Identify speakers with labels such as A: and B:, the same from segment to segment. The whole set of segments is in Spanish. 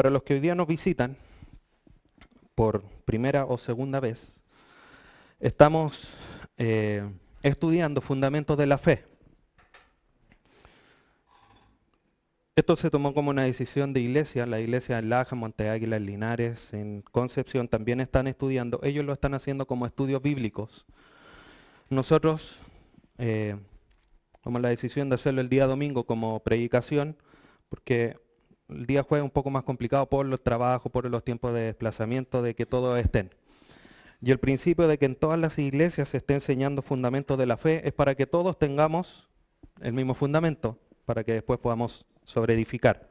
A: Para los que hoy día nos visitan por primera o segunda vez, estamos estudiando fundamentos de la fe. Esto se tomó como una decisión de iglesia. La iglesia en Laja, Monte Águila, en Linares, en Concepción también están estudiando. Ellos lo están haciendo como estudios bíblicos. Nosotros tomamos la decisión de hacerlo el día domingo como predicación, porque el día jueves es un poco más complicado por los trabajos, por los tiempos de desplazamiento, de que todos estén. Y el principio de que en todas las iglesias se esté enseñando fundamentos de la fe es para que todos tengamos el mismo fundamento, para que después podamos sobreedificar.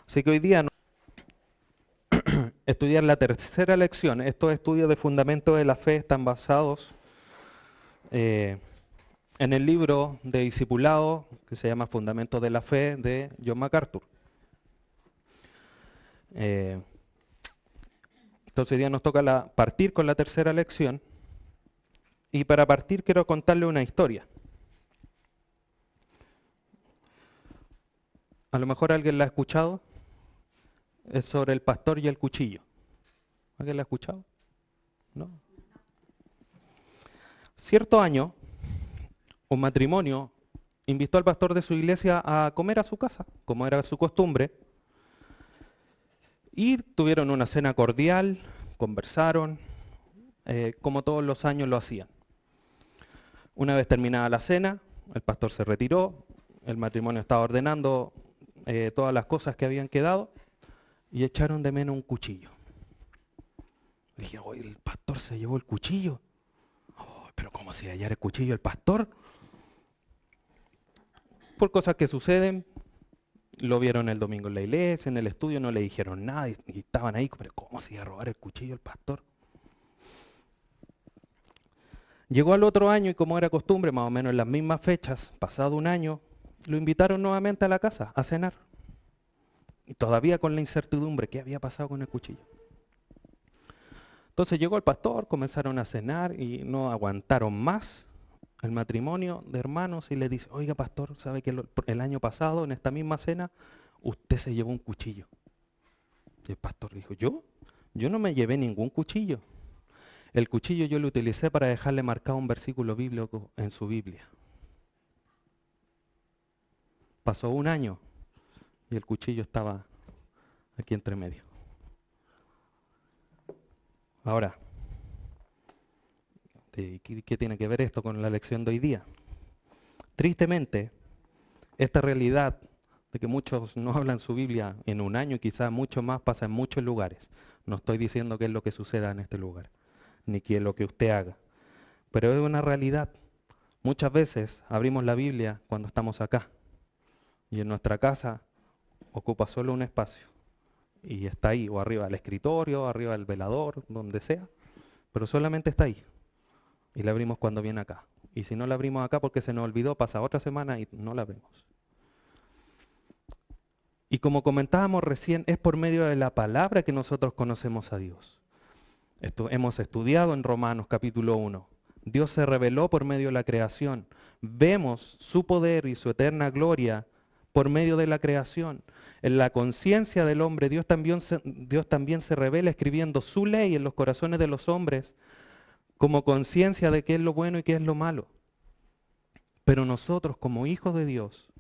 A: Así que hoy día estudiar la tercera lección. Estos estudios de fundamentos de la fe están basados en el libro de discipulado que se llama Fundamentos de la Fe de John MacArthur. Entonces hoy día nos toca partir con la tercera lección. Y para partir quiero contarle una historia. A lo mejor alguien la ha escuchado. Es sobre el pastor y el cuchillo. ¿Alguien la ha escuchado? ¿No? Cierto año, un matrimonio invitó al pastor de su iglesia a comer a su casa, como era su costumbre. Y tuvieron una cena cordial, conversaron, como todos los años lo hacían. Una vez terminada la cena, el pastor se retiró, el matrimonio estaba ordenando todas las cosas que habían quedado y echaron de menos un cuchillo. Dije, oye, el pastor se llevó el cuchillo. Oh, pero ¿cómo se hallara el cuchillo el pastor? Por cosas que suceden, lo vieron el domingo en la iglesia, en el estudio, no le dijeron nada y estaban ahí, pero ¿cómo se iba a robar el cuchillo el pastor? Llegó al otro año y como era costumbre, más o menos en las mismas fechas, pasado un año, lo invitaron nuevamente a la casa a cenar. Y todavía con la incertidumbre, ¿qué había pasado con el cuchillo? Entonces llegó el pastor, comenzaron a cenar y no aguantaron más el matrimonio de hermanos y le dice, oiga pastor, ¿sabe que el año pasado en esta misma cena usted se llevó un cuchillo? Y el pastor dijo, ¿yo? Yo no me llevé ningún cuchillo. El cuchillo yo lo utilicé para dejarle marcado un versículo bíblico en su Biblia. Pasó un año y el cuchillo estaba aquí entre medio. Ahora, ¿qué tiene que ver esto con la lección de hoy día? Tristemente, esta realidad de que muchos no hablan su Biblia en un año y quizás mucho más pasa en muchos lugares. No estoy diciendo qué es lo que suceda en este lugar, ni qué es lo que usted haga. Pero es una realidad. Muchas veces abrimos la Biblia cuando estamos acá y en nuestra casa ocupa solo un espacio y está ahí, o arriba del escritorio, arriba del velador, donde sea, pero solamente está ahí y la abrimos cuando viene acá. Y si no la abrimos acá porque se nos olvidó, pasa otra semana y no la abrimos. Y como comentábamos recién, es por medio de la palabra que nosotros conocemos a Dios. Hemos estudiado en Romanos capítulo 1. Dios se reveló por medio de la creación. Vemos su poder y su eterna gloria por medio de la creación. En la conciencia del hombre, Dios también se revela escribiendo su ley en los corazones de los hombres como conciencia de qué es lo bueno y qué es lo malo. Pero nosotros como hijos de Dios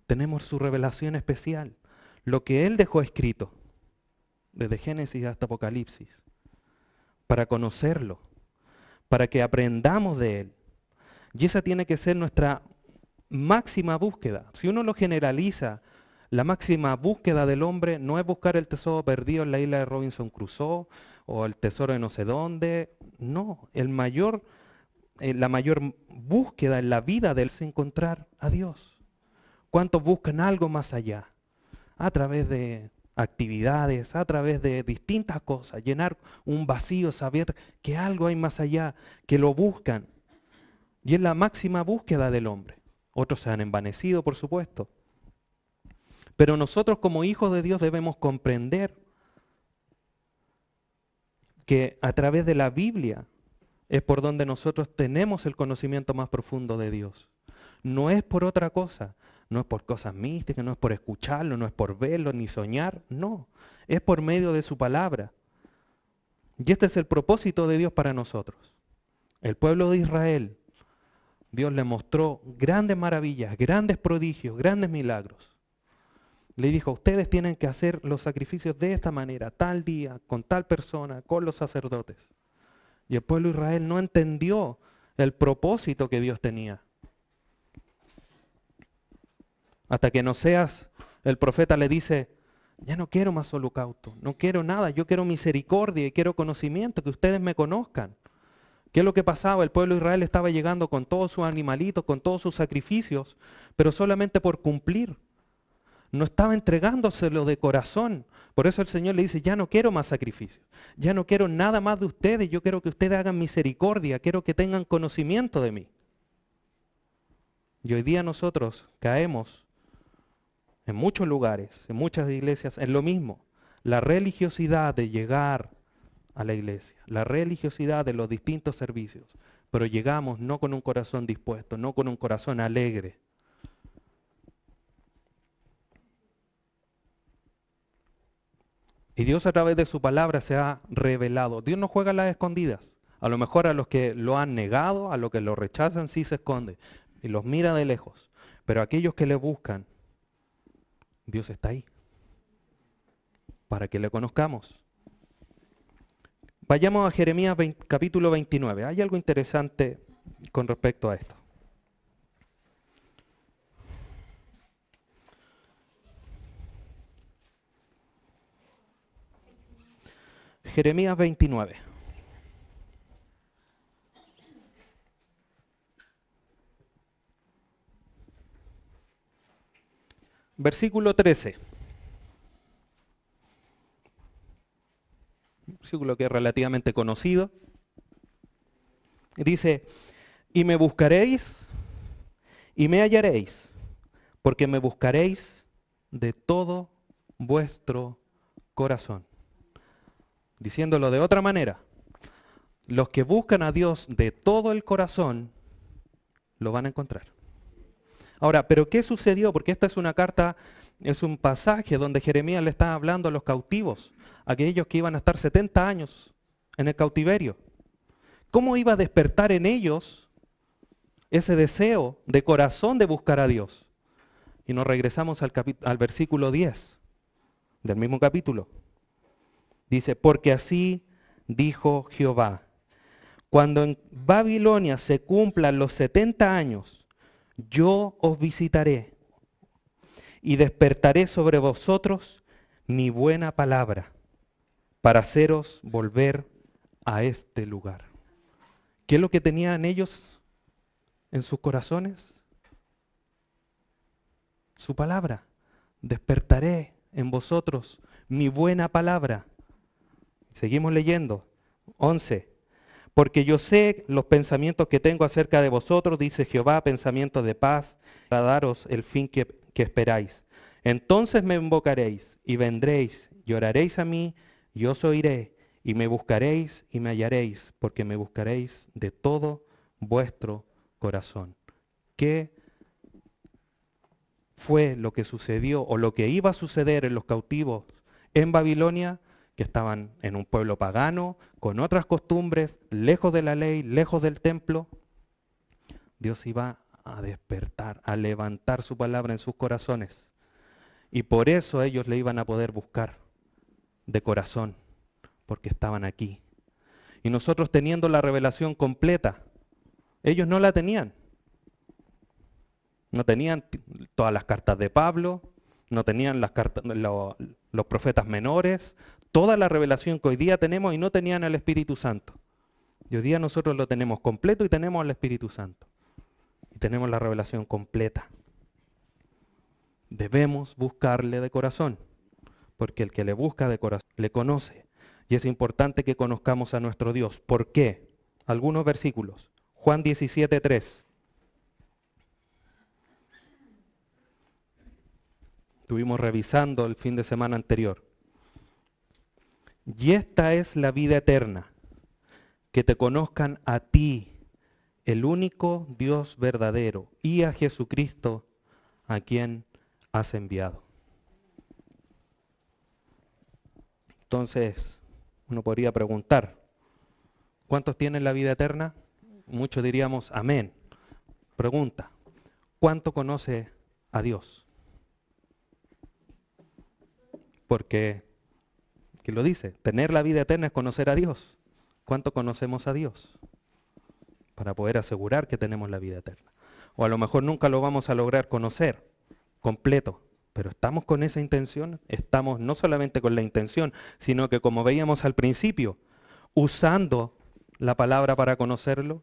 A: tenemos su revelación especial, lo que Él dejó escrito, desde Génesis hasta Apocalipsis, para conocerlo, para que aprendamos de Él. Y esa tiene que ser nuestra máxima búsqueda. Si uno lo generaliza, la máxima búsqueda del hombre no es buscar el tesoro perdido en la isla de Robinson Crusoe o el tesoro de no sé dónde. No, la mayor búsqueda en la vida de él es encontrar a Dios. ¿Cuántos buscan algo más allá? A través de actividades, a través de distintas cosas, llenar un vacío, saber que algo hay más allá, que lo buscan. Y es la máxima búsqueda del hombre. Otros se han envanecido, por supuesto. Pero nosotros como hijos de Dios debemos comprender que a través de la Biblia es por donde nosotros tenemos el conocimiento más profundo de Dios. No es por otra cosa. No es por cosas místicas, no es por escucharlo, no es por verlo, ni soñar. No, es por medio de su palabra. Y este es el propósito de Dios para nosotros. El pueblo de Israel, Dios le mostró grandes maravillas, grandes prodigios, grandes milagros. Le dijo, ustedes tienen que hacer los sacrificios de esta manera, tal día, con tal persona, con los sacerdotes. Y el pueblo de Israel no entendió el propósito que Dios tenía. Hasta que en Oseas el profeta le dice, ya no quiero más holocausto, no quiero nada, yo quiero misericordia y quiero conocimiento, que ustedes me conozcan. ¿Qué es lo que pasaba? El pueblo de Israel estaba llegando con todos sus animalitos, con todos sus sacrificios, pero solamente por cumplir. No estaba entregándoselo de corazón. Por eso el Señor le dice, ya no quiero más sacrificios, ya no quiero nada más de ustedes, yo quiero que ustedes hagan misericordia, quiero que tengan conocimiento de mí. Y hoy día nosotros caemos en muchos lugares, en muchas iglesias, en lo mismo. La religiosidad de llegar a la iglesia, la religiosidad de los distintos servicios, pero llegamos no con un corazón dispuesto, no con un corazón alegre. Y Dios a través de su palabra se ha revelado. Dios no juega a las escondidas. A lo mejor a los que lo han negado, a los que lo rechazan, sí se esconde y los mira de lejos. Pero aquellos que le buscan, Dios está ahí para que le conozcamos. Vayamos a Jeremías capítulo 29. Hay algo interesante con respecto a esto. Jeremías 29. Versículo 13. Un versículo que es relativamente conocido. Dice, y me buscaréis y me hallaréis, porque me buscaréis de todo vuestro corazón. Diciéndolo de otra manera, los que buscan a Dios de todo el corazón, lo van a encontrar. Ahora, ¿pero qué sucedió? Porque esta es una carta, es un pasaje donde Jeremías le está hablando a los cautivos, a aquellos que iban a estar 70 años en el cautiverio. ¿Cómo iba a despertar en ellos ese deseo de corazón de buscar a Dios? Y nos regresamos al versículo 10 del mismo capítulo. Dice, porque así dijo Jehová, cuando en Babilonia se cumplan los 70 años, yo os visitaré y despertaré sobre vosotros mi buena palabra para haceros volver a este lugar. ¿Qué es lo que tenían ellos en sus corazones? Su palabra. Despertaré en vosotros mi buena palabra. Seguimos leyendo. 11. Porque yo sé los pensamientos que tengo acerca de vosotros, dice Jehová, pensamientos de paz, para daros el fin que esperáis. Entonces me invocaréis y vendréis y oraréis a mí, y os oiré, y me buscaréis y me hallaréis, porque me buscaréis de todo vuestro corazón. ¿Qué fue lo que sucedió o lo que iba a suceder en los cautivos en Babilonia? Que estaban en un pueblo pagano, con otras costumbres, lejos de la ley, lejos del templo. Dios iba a despertar, a levantar su palabra en sus corazones. Y por eso ellos le iban a poder buscar de corazón, porque estaban aquí. Y nosotros teniendo la revelación completa, ellos no la tenían. No tenían todas las cartas de Pablo, no tenían las cartas, los profetas menores, toda la revelación que hoy día tenemos y no tenían al Espíritu Santo. Y hoy día nosotros lo tenemos completo y tenemos al Espíritu Santo. Y tenemos la revelación completa. Debemos buscarle de corazón, porque el que le busca de corazón le conoce. Y es importante que conozcamos a nuestro Dios. ¿Por qué? Algunos versículos. Juan 17:3. Estuvimos revisando el fin de semana anterior. Y esta es la vida eterna, que te conozcan a ti, el único Dios verdadero, y a Jesucristo, a quien has enviado. Entonces, uno podría preguntar, ¿cuántos tienen la vida eterna? Muchos diríamos, amén. Pregunta, ¿cuánto conoce a Dios? Porque, ¿qué lo dice? Tener la vida eterna es conocer a Dios. ¿Cuánto conocemos a Dios? Para poder asegurar que tenemos la vida eterna. O a lo mejor nunca lo vamos a lograr conocer completo, pero estamos con esa intención, estamos no solamente con la intención, sino que como veíamos al principio, usando la palabra para conocerlo.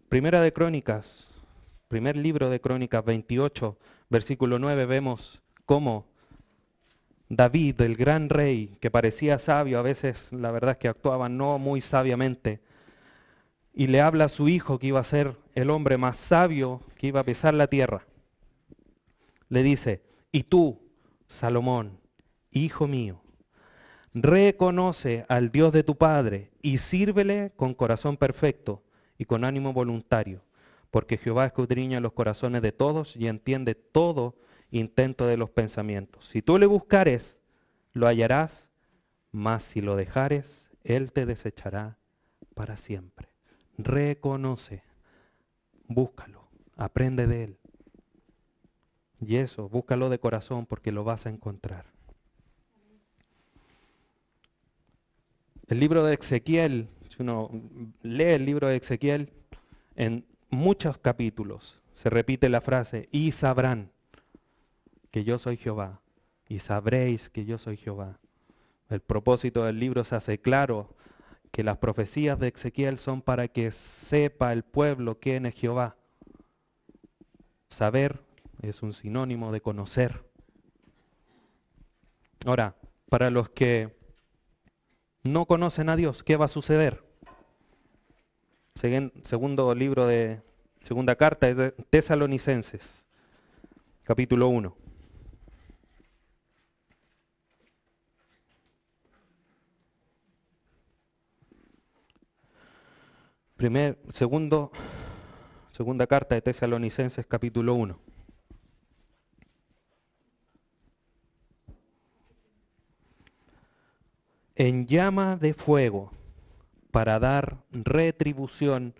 A: Primera de Crónicas, primer libro de Crónicas 28, versículo 9, vemos cómo David, el gran rey, que parecía sabio, a veces la verdad es que actuaba no muy sabiamente, y le habla a su hijo que iba a ser el hombre más sabio que iba a pisar la tierra. Le dice, y tú, Salomón, hijo mío, reconoce al Dios de tu padre y sírvele con corazón perfecto y con ánimo voluntario, porque Jehová escudriña los corazones de todos y entiende todo intento de los pensamientos. Si tú le buscares, lo hallarás, mas si lo dejares, él te desechará para siempre. Reconoce, búscalo, aprende de él. Y eso, búscalo de corazón porque lo vas a encontrar. El libro de Ezequiel, si uno lee el libro de Ezequiel, en muchos capítulos se repite la frase, y sabrán que yo soy Jehová, y sabréis que yo soy Jehová. El propósito del libro se hace claro, que las profecías de Ezequiel son para que sepa el pueblo quién es Jehová. Saber es un sinónimo de conocer. Ahora, para los que no conocen a Dios, ¿qué va a suceder? Segundo libro de segunda carta es de Tesalonicenses, capítulo 1. Segunda carta de Tesalonicenses, capítulo 1. En llama de fuego para dar retribución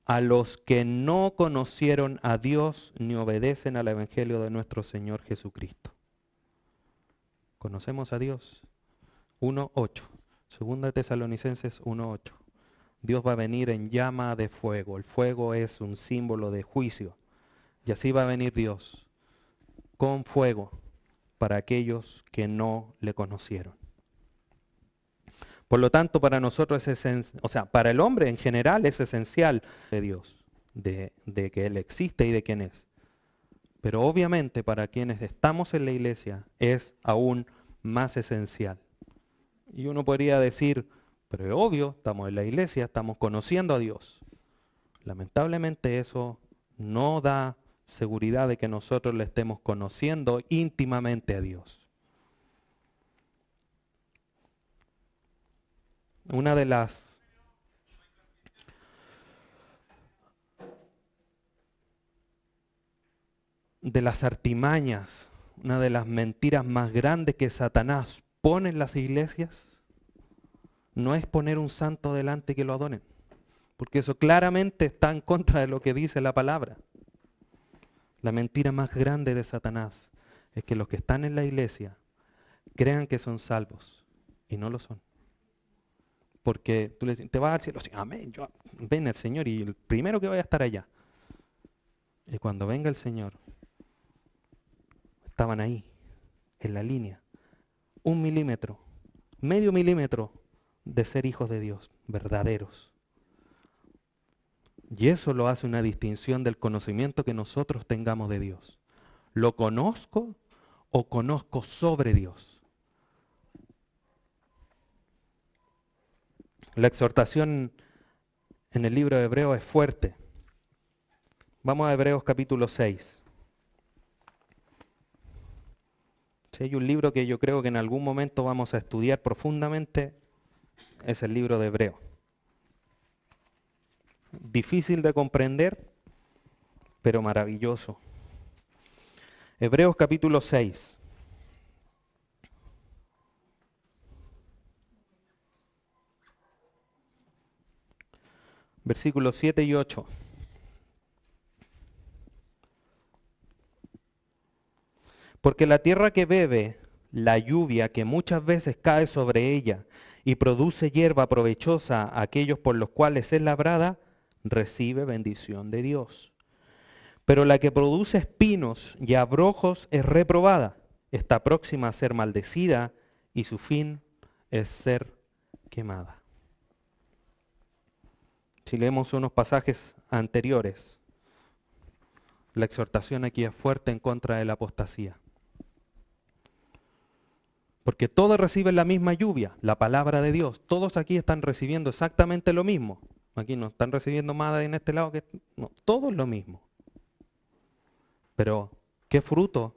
A: a los que no conocieron a Dios ni obedecen al Evangelio de nuestro Señor Jesucristo. ¿Conocemos a Dios? 1:8. Segunda Tesalonicenses 1:8. Dios va a venir en llama de fuego. El fuego es un símbolo de juicio. Y así va a venir Dios, con fuego, para aquellos que no le conocieron. Por lo tanto, para nosotros es para el hombre en general es esencial de Dios, de que Él existe y de quién es. Pero obviamente para quienes estamos en la iglesia es aún más esencial. Y uno podría decir, pero es obvio, estamos en la iglesia, estamos conociendo a Dios. Lamentablemente eso no da seguridad de que nosotros le estemos conociendo íntimamente a Dios. Una de las artimañas, una de las mentiras más grandes que Satanás pone en las iglesias, no es poner un santo delante que lo adoren, porque eso claramente está en contra de lo que dice la palabra. La mentira más grande de Satanás es que los que están en la iglesia crean que son salvos y no lo son. Porque tú le dices, te vas al cielo, sí, amén, ven el Señor y el primero que vaya a estar allá. Y cuando venga el Señor, estaban ahí, en la línea, 1 milímetro, medio milímetro de ser hijos de Dios, verdaderos. Y eso lo hace una distinción del conocimiento que nosotros tengamos de Dios. ¿Lo conozco o conozco sobre Dios? La exhortación en el libro de Hebreos es fuerte. Vamos a Hebreos capítulo 6. Si hay un libro que yo creo que en algún momento vamos a estudiar profundamente, es el libro de Hebreos. difícil de comprender, pero maravilloso. Hebreos capítulo 6. Versículos 7 y 8. Porque la tierra que bebe la lluvia que muchas veces cae sobre ella y produce hierba provechosa a aquellos por los cuales es labrada, recibe bendición de Dios. Pero la que produce espinos y abrojos es reprobada, está próxima a ser maldecida y su fin es ser quemada. Si leemos unos pasajes anteriores, la exhortación aquí es fuerte en contra de la apostasía. Porque todos reciben la misma lluvia, la palabra de Dios. Todos aquí están recibiendo exactamente lo mismo. Aquí no están recibiendo más en este lado que... No, todo es lo mismo. Pero, ¿qué fruto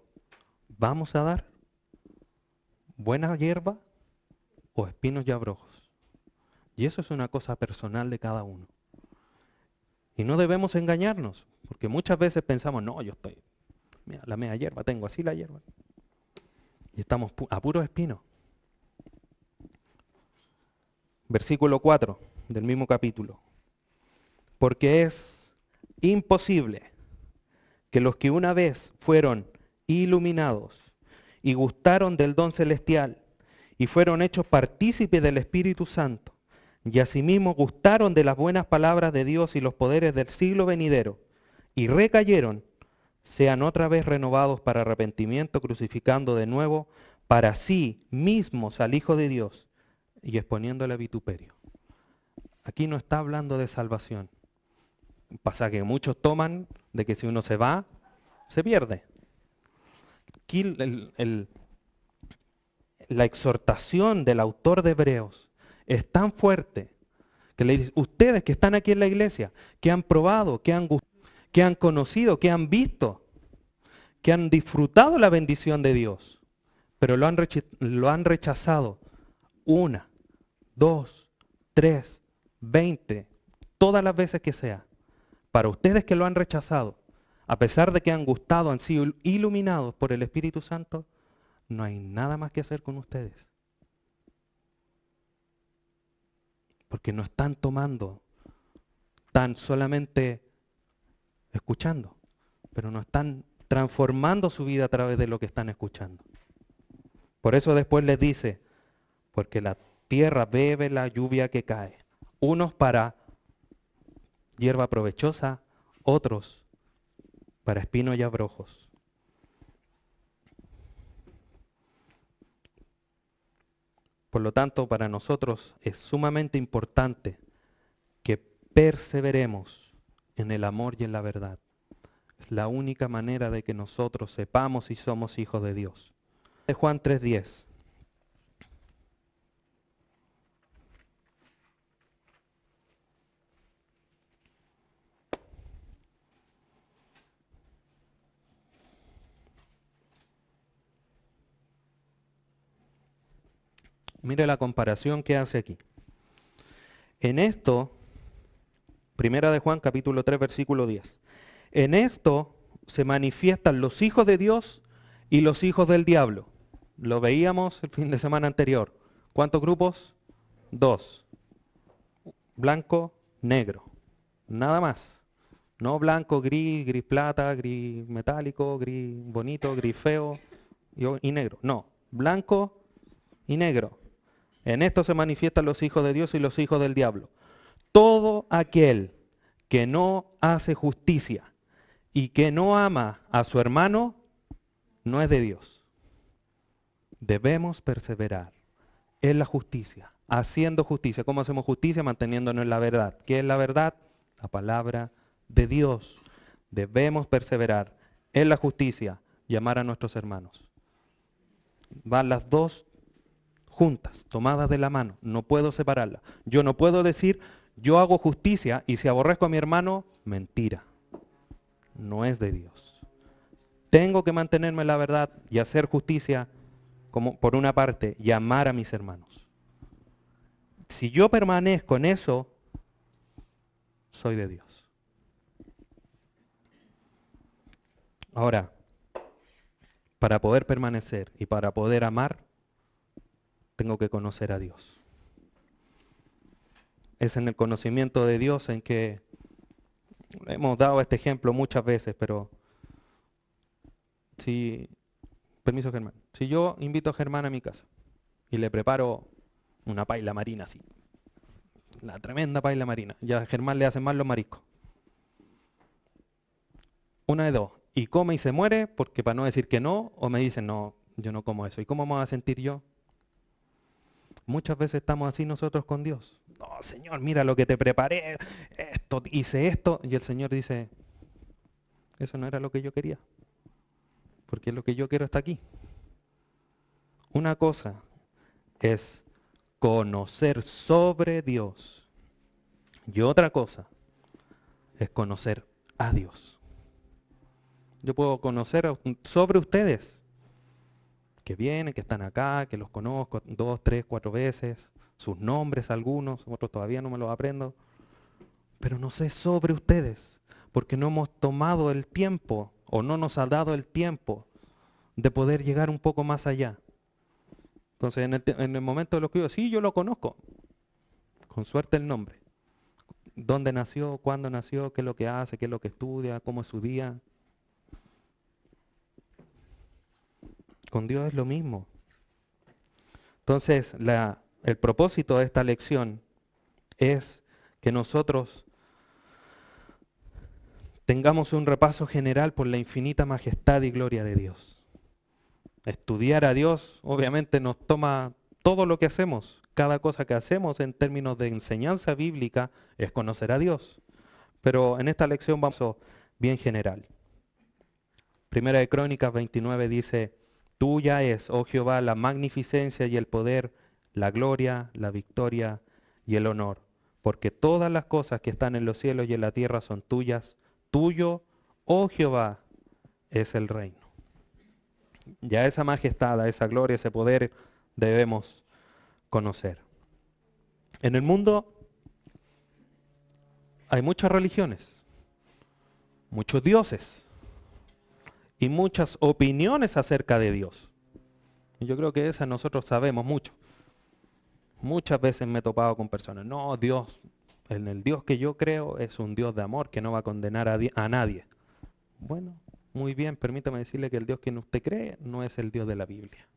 A: vamos a dar? ¿Buena hierba o espinos y abrojos? Y eso es una cosa personal de cada uno. Y no debemos engañarnos, porque muchas veces pensamos, no, yo estoy, mira, la media hierba, tengo así la hierba. Y estamos a puros espinos. Versículo 4 del mismo capítulo. Porque es imposible que los que una vez fueron iluminados y gustaron del don celestial y fueron hechos partícipes del Espíritu Santo y asimismo gustaron de las buenas palabras de Dios y los poderes del siglo venidero y recayeron, sean otra vez renovados para arrepentimiento, crucificando de nuevo para sí mismos al Hijo de Dios y exponiéndole a vituperio. Aquí no está hablando de salvación. Pasa que muchos toman de que si uno se va, se pierde. Aquí la exhortación del autor de Hebreos es tan fuerte que le dice, ustedes que están aquí en la iglesia, que han probado, que han conocido, que han visto, que han disfrutado la bendición de Dios, pero lo han rechazado 1, 2, 3, 20, todas las veces que sea. Para ustedes que lo han rechazado, a pesar de que han gustado, han sido iluminados por el Espíritu Santo, no hay nada más que hacer con ustedes. Porque no están tomando, están solamente escuchando, pero no están transformando su vida a través de lo que están escuchando. Por eso después les dice, porque la tierra bebe la lluvia que cae. Unos para hierba provechosa, otros para espinos y abrojos. Por lo tanto, para nosotros es sumamente importante que perseveremos en el amor y en la verdad. Es la única manera de que nosotros sepamos si somos hijos de Dios. De Juan 3:10. Mire la comparación que hace aquí. En esto, primera de Juan capítulo 3 versículo 10. En esto se manifiestan los hijos de Dios y los hijos del diablo. Lo veíamos el fin de semana anterior. ¿Cuántos grupos? 2. Blanco, negro. Nada más. No blanco, gris, gris plata, gris metálico, gris bonito, gris feo y negro. No, blanco y negro. En esto se manifiestan los hijos de Dios y los hijos del diablo. Todo aquel que no hace justicia y que no ama a su hermano, no es de Dios. Debemos perseverar en la justicia, haciendo justicia. ¿Cómo hacemos justicia? Manteniéndonos en la verdad. ¿Qué es la verdad? La palabra de Dios. Debemos perseverar en la justicia y amar a nuestros hermanos. Van las dos juntas, tomadas de la mano. No puedo separarlas. Yo no puedo decir, yo hago justicia y si aborrezco a mi hermano, mentira. No es de Dios. Tengo que mantenerme en la verdad y hacer justicia como por una parte y amar a mis hermanos. Si yo permanezco en eso, soy de Dios. Ahora, para poder permanecer y para poder amar, tengo que conocer a Dios. Es en el conocimiento de Dios en que hemos dado este ejemplo muchas veces, pero permiso Germán, si yo invito a Germán a mi casa y le preparo una paella marina así, la tremenda paella marina, ya a Germán le hacen mal los mariscos. Una de dos, y come y se muere, porque para no decir que no, o me dicen, no, yo no como eso. ¿Y cómo me voy a sentir yo? Muchas veces estamos así nosotros con Dios. No, Señor, mira lo que te preparé, hice esto, y el Señor dice, eso no era lo que yo quería, porque lo que yo quiero está aquí. Una cosa es conocer sobre Dios, y otra cosa es conocer a Dios. Yo puedo conocer sobre ustedes, que vienen, que están acá, que los conozco 2, 3, 4 veces, sus nombres algunos, otros todavía no me los aprendo, pero no sé sobre ustedes, porque no hemos tomado el tiempo, o no nos ha dado el tiempo de poder llegar un poco más allá. Entonces, en el momento de lo que digo, sí, yo lo conozco, con suerte el nombre, dónde nació, cuándo nació, qué es lo que hace, qué es lo que estudia, cómo es su día. Con Dios es lo mismo. Entonces, el propósito de esta lección es que nosotros tengamos un repaso general por la infinita majestad y gloria de Dios. Estudiar a Dios obviamente nos toma todo lo que hacemos, cada cosa que hacemos en términos de enseñanza bíblica es conocer a Dios. Pero en esta lección vamos a bien general. Primera de Crónicas 29 dice, tuya es, oh Jehová, la magnificencia y el poder, la gloria, la victoria y el honor, porque todas las cosas que están en los cielos y en la tierra son tuyas. Tuyo, oh Jehová, es el reino. Ya esa majestad, esa gloria, ese poder debemos conocer. En el mundo hay muchas religiones, muchos dioses y muchas opiniones acerca de Dios. Y yo creo que esa nosotros sabemos mucho. Muchas veces me he topado con personas, no, Dios, en el Dios que yo creo es un Dios de amor que no va a condenar a nadie. Bueno, muy bien, permítame decirle que el Dios que usted cree no es el Dios de la Biblia.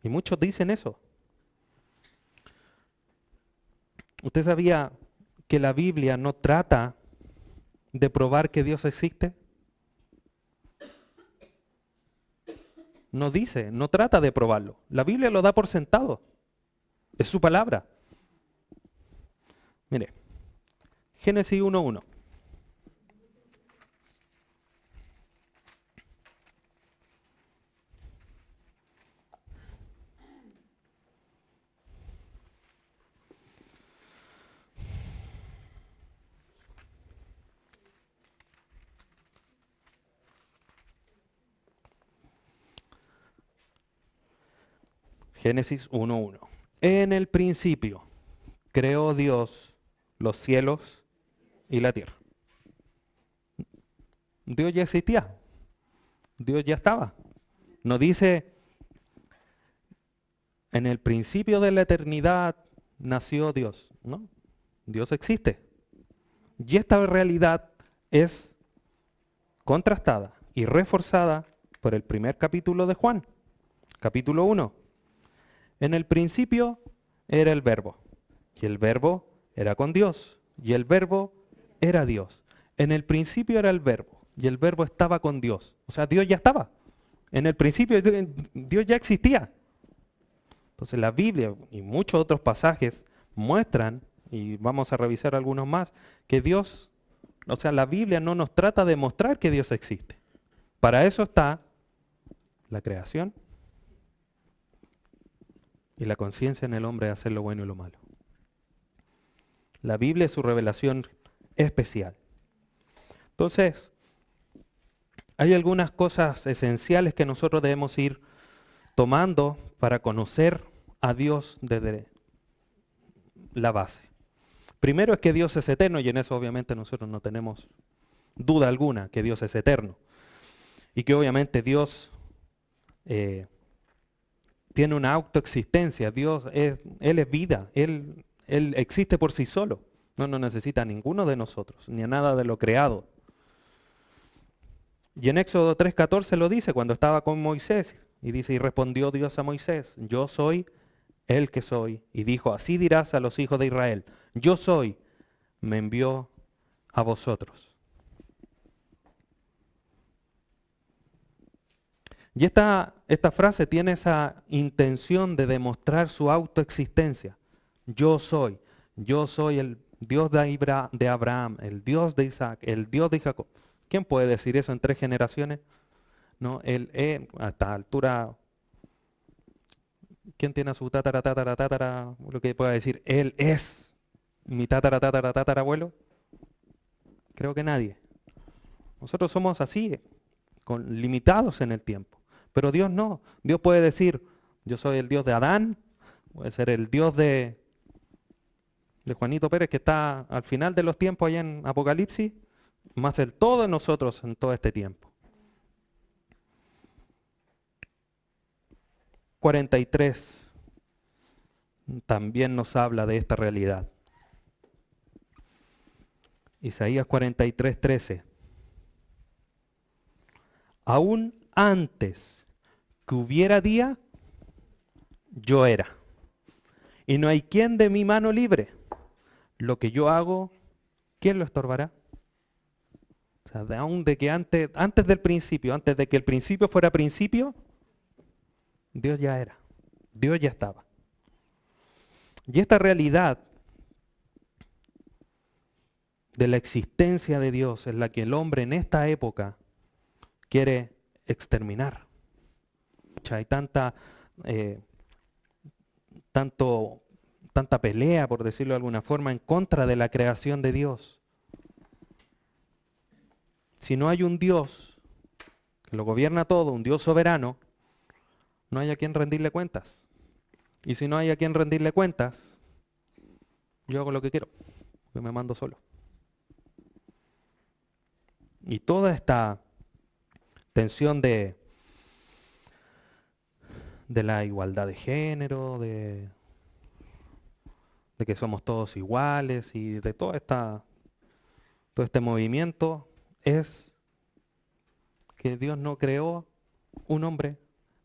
A: Y muchos dicen eso. ¿Usted sabía que la Biblia no trata de probar que Dios existe? No dice, no trata de probarlo. La Biblia lo da por sentado. Es su palabra. Mire, Génesis 1:1. Génesis 1:1. En el principio creó Dios los cielos y la tierra. Dios ya existía. Dios ya estaba. No dice, en el principio de la eternidad nació Dios. No, Dios existe. Y esta realidad es contrastada y reforzada por el primer capítulo de Juan, capítulo 1. En el principio era el verbo, y el verbo era con Dios, y el verbo era Dios. En el principio era el verbo, y el verbo estaba con Dios. O sea, Dios ya estaba. En el principio Dios ya existía. Entonces la Biblia y muchos otros pasajes muestran, y vamos a revisar algunos más, que Dios, o sea, la Biblia no nos trata de mostrar que Dios existe. Para eso está la creación y la conciencia en el hombre de hacer lo bueno y lo malo. La Biblia es su revelación especial. Entonces, hay algunas cosas esenciales que nosotros debemos ir tomando para conocer a Dios desde la base. Primero es que Dios es eterno y en eso obviamente nosotros no tenemos duda alguna que Dios es eterno. Y que obviamente Dios tiene una autoexistencia. Él es vida, Él existe por sí solo. No nos necesita a ninguno de nosotros, ni a nada de lo creado. Y en Éxodo 3:14 lo dice cuando estaba con Moisés. Y dice, y respondió Dios a Moisés, yo soy el que soy. Y dijo, así dirás a los hijos de Israel, yo soy, me envió a vosotros. Y esta frase tiene esa intención de demostrar su autoexistencia. Yo soy el Dios de Abraham, el Dios de Isaac, el Dios de Jacob. ¿Quién puede decir eso en 3 generaciones? No, a esta altura, ¿quién tiene a su tatara, lo que pueda decir? Él es mi tatarabuelo. Creo que nadie. Nosotros somos así, limitados en el tiempo. Pero Dios no. Dios puede decir, yo soy el Dios de Adán, puede ser el Dios de Juanito Pérez que está al final de los tiempos allá en Apocalipsis, más el todo de nosotros en todo este tiempo. 43 también nos habla de esta realidad. Isaías 43:13. Aún antes que hubiera día, yo era. Y no hay quien de mi mano libre. Lo que yo hago, ¿quién lo estorbará? O sea, aún de que antes del principio, antes de que el principio fuera principio, Dios ya era. Dios ya estaba. Y esta realidad de la existencia de Dios es la que el hombre en esta época quiere exterminar. O sea, hay tanta pelea, por decirlo de alguna forma, en contra de la creación de Dios. Si no hay un Dios que lo gobierna todo, un Dios soberano, no hay a quien rendirle cuentas. Y si no hay a quien rendirle cuentas, yo hago lo que quiero, porque me mando solo. Y toda esta tensión de la igualdad de género, de que somos todos iguales y de todo este movimiento es que Dios no creó un hombre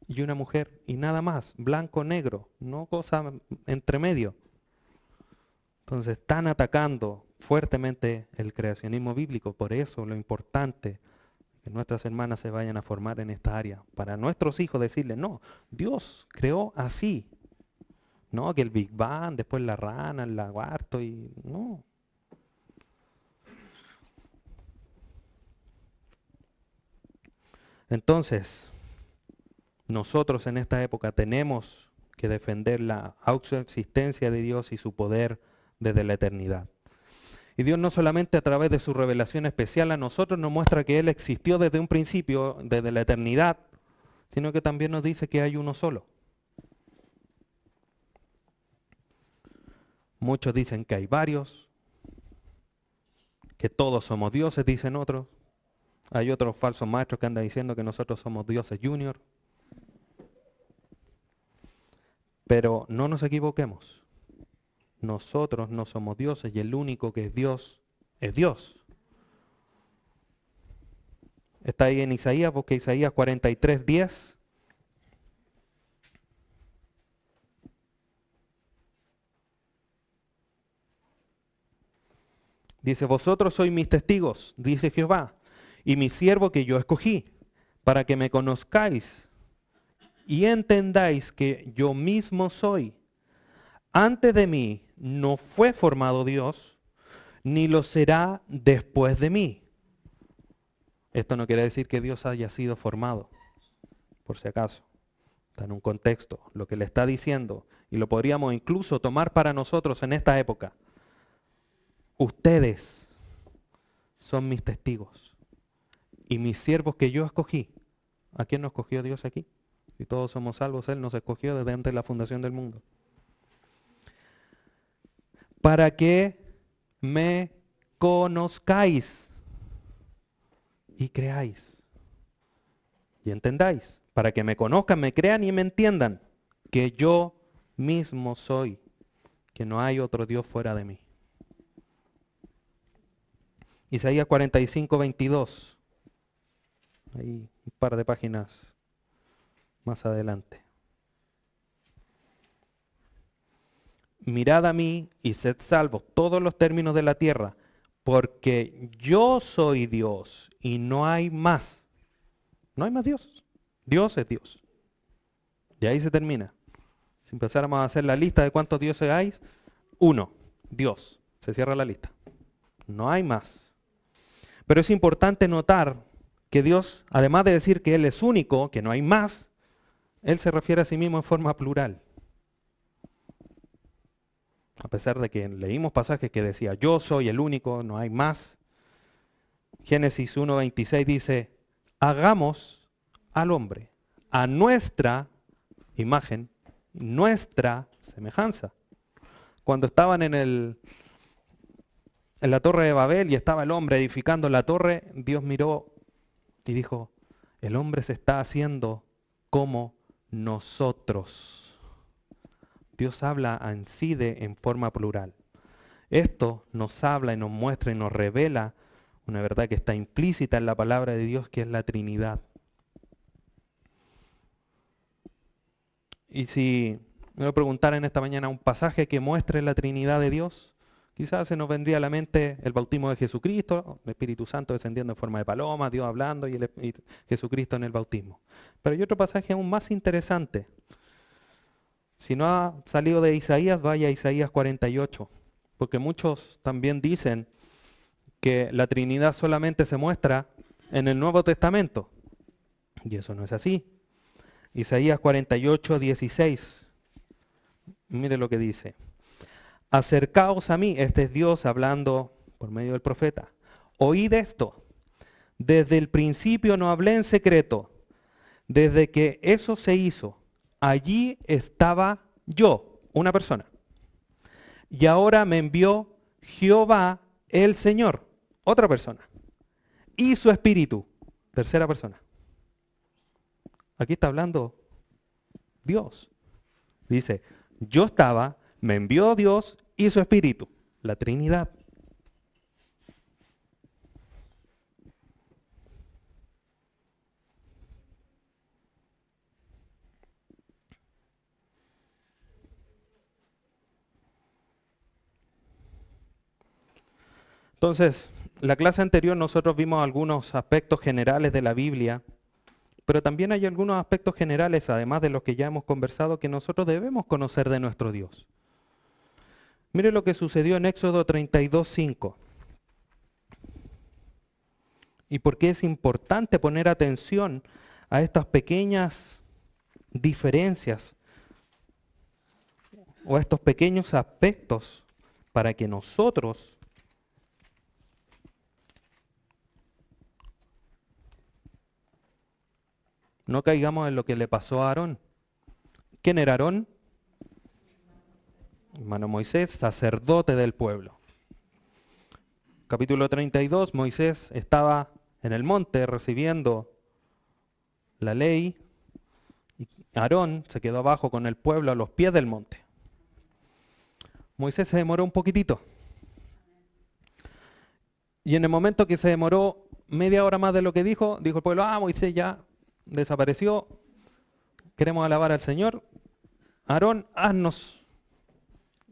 A: y una mujer y nada más, blanco, negro, no cosa entre medio. Entonces están atacando fuertemente el creacionismo bíblico, por eso lo importante que nuestras hermanas se vayan a formar en esta área, para nuestros hijos decirles, no, Dios creó así, no que el Big Bang, después la rana, el lagarto y no. Entonces, nosotros en esta época tenemos que defender la autoexistencia de Dios y su poder desde la eternidad. Y Dios no solamente a través de su revelación especial a nosotros nos muestra que Él existió desde un principio, desde la eternidad, sino que también nos dice que hay uno solo. Muchos dicen que hay varios, que todos somos dioses, dicen otros. Hay otros falsos maestros que andan diciendo que nosotros somos dioses junior. Pero no nos equivoquemos. Nosotros no somos dioses y el único que es Dios es Dios. Está ahí en Isaías, busca Isaías 43:10. Dice, vosotros sois mis testigos, dice Jehová, y mi siervo que yo escogí, para que me conozcáis y entendáis que yo mismo soy. Antes de mí no fue formado Dios, ni lo será después de mí. Esto no quiere decir que Dios haya sido formado, por si acaso. Está en un contexto. Lo que le está diciendo, y lo podríamos incluso tomar para nosotros en esta época. Ustedes son mis testigos y mis siervos que yo escogí. ¿A quién nos escogió Dios aquí? Si todos somos salvos, Él nos escogió desde antes de la fundación del mundo. Para que me conozcáis y creáis y entendáis, para que me conozcan, me crean y me entiendan, que yo mismo soy, que no hay otro Dios fuera de mí. Isaías 45, 22. Ahí un par de páginas más adelante. Mirad a mí y sed salvos todos los términos de la tierra, porque yo soy Dios y no hay más. No hay más Dios. Dios es Dios. Y ahí se termina. Si empezáramos a hacer la lista de cuántos dioses hay, uno, Dios. Se cierra la lista. No hay más. Pero es importante notar que Dios, además de decir que Él es único, que no hay más, Él se refiere a sí mismo en forma plural. A pesar de que leímos pasajes que decía, yo soy el único, no hay más. Génesis 1:26 dice, hagamos al hombre a nuestra imagen, nuestra semejanza. Cuando estaban en la torre de Babel y estaba el hombre edificando la torre, Dios miró y dijo, el hombre se está haciendo como nosotros. Dios habla en sí en forma plural. Esto nos habla y nos muestra y nos revela una verdad que está implícita en la palabra de Dios, que es la Trinidad. Y si me preguntara en esta mañana un pasaje que muestre la Trinidad de Dios, quizás se nos vendría a la mente el bautismo de Jesucristo, el Espíritu Santo descendiendo en forma de paloma, Dios hablando y Jesucristo en el bautismo. Pero hay otro pasaje aún más interesante. Si no ha salido de Isaías, vaya a Isaías 48, porque muchos también dicen que la Trinidad solamente se muestra en el Nuevo Testamento. Y eso no es así. Isaías 48, 16. Mire lo que dice. Acercaos a mí, este es Dios hablando por medio del profeta. Oíd esto. Desde el principio no hablé en secreto. Desde que eso se hizo, allí estaba yo, una persona. Y ahora me envió Jehová el Señor, otra persona. Y su espíritu, tercera persona. Aquí está hablando Dios. Dice, yo estaba, me envió Dios y su espíritu, la Trinidad. Entonces, la clase anterior nosotros vimos algunos aspectos generales de la Biblia, pero también hay algunos aspectos generales, además de los que ya hemos conversado, que nosotros debemos conocer de nuestro Dios. Mire lo que sucedió en Éxodo 32:5. Y por qué es importante poner atención a estas pequeñas diferencias o a estos pequeños aspectos para que nosotros no caigamos en lo que le pasó a Aarón. ¿Quién era Aarón? Hermano Moisés, sacerdote del pueblo. Capítulo 32, Moisés estaba en el monte recibiendo la ley y Aarón se quedó abajo con el pueblo a los pies del monte. Moisés se demoró un poquitito. Y en el momento que se demoró media hora más de lo que dijo el pueblo, Moisés ya desapareció, queremos alabar al Señor. Aarón, haznos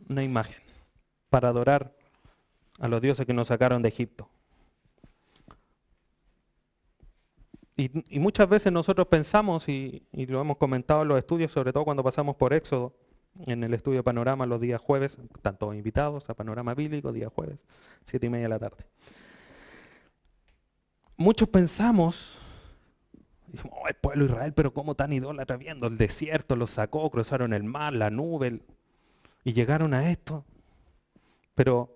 A: una imagen para adorar a los dioses que nos sacaron de Egipto. Y muchas veces nosotros pensamos, y lo hemos comentado en los estudios, sobre todo cuando pasamos por Éxodo, en el estudio Panorama los días jueves, están todos invitados a Panorama Bíblico, día jueves, 7:30 de la tarde. Muchos pensamos, el pueblo de Israel, pero cómo tan idólatra, viendo el desierto, los sacó, cruzaron el mar, la nube, y llegaron a esto. Pero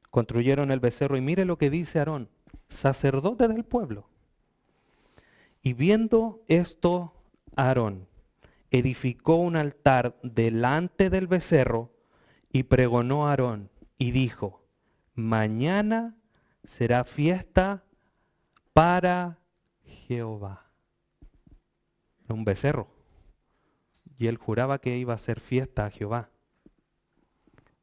A: construyeron el becerro y mire lo que dice Aarón, sacerdote del pueblo. Y viendo esto Aarón, edificó un altar delante del becerro y pregonó a Aarón y dijo, mañana será fiesta para Jehová. Un becerro. Y él juraba que iba a ser fiesta a Jehová.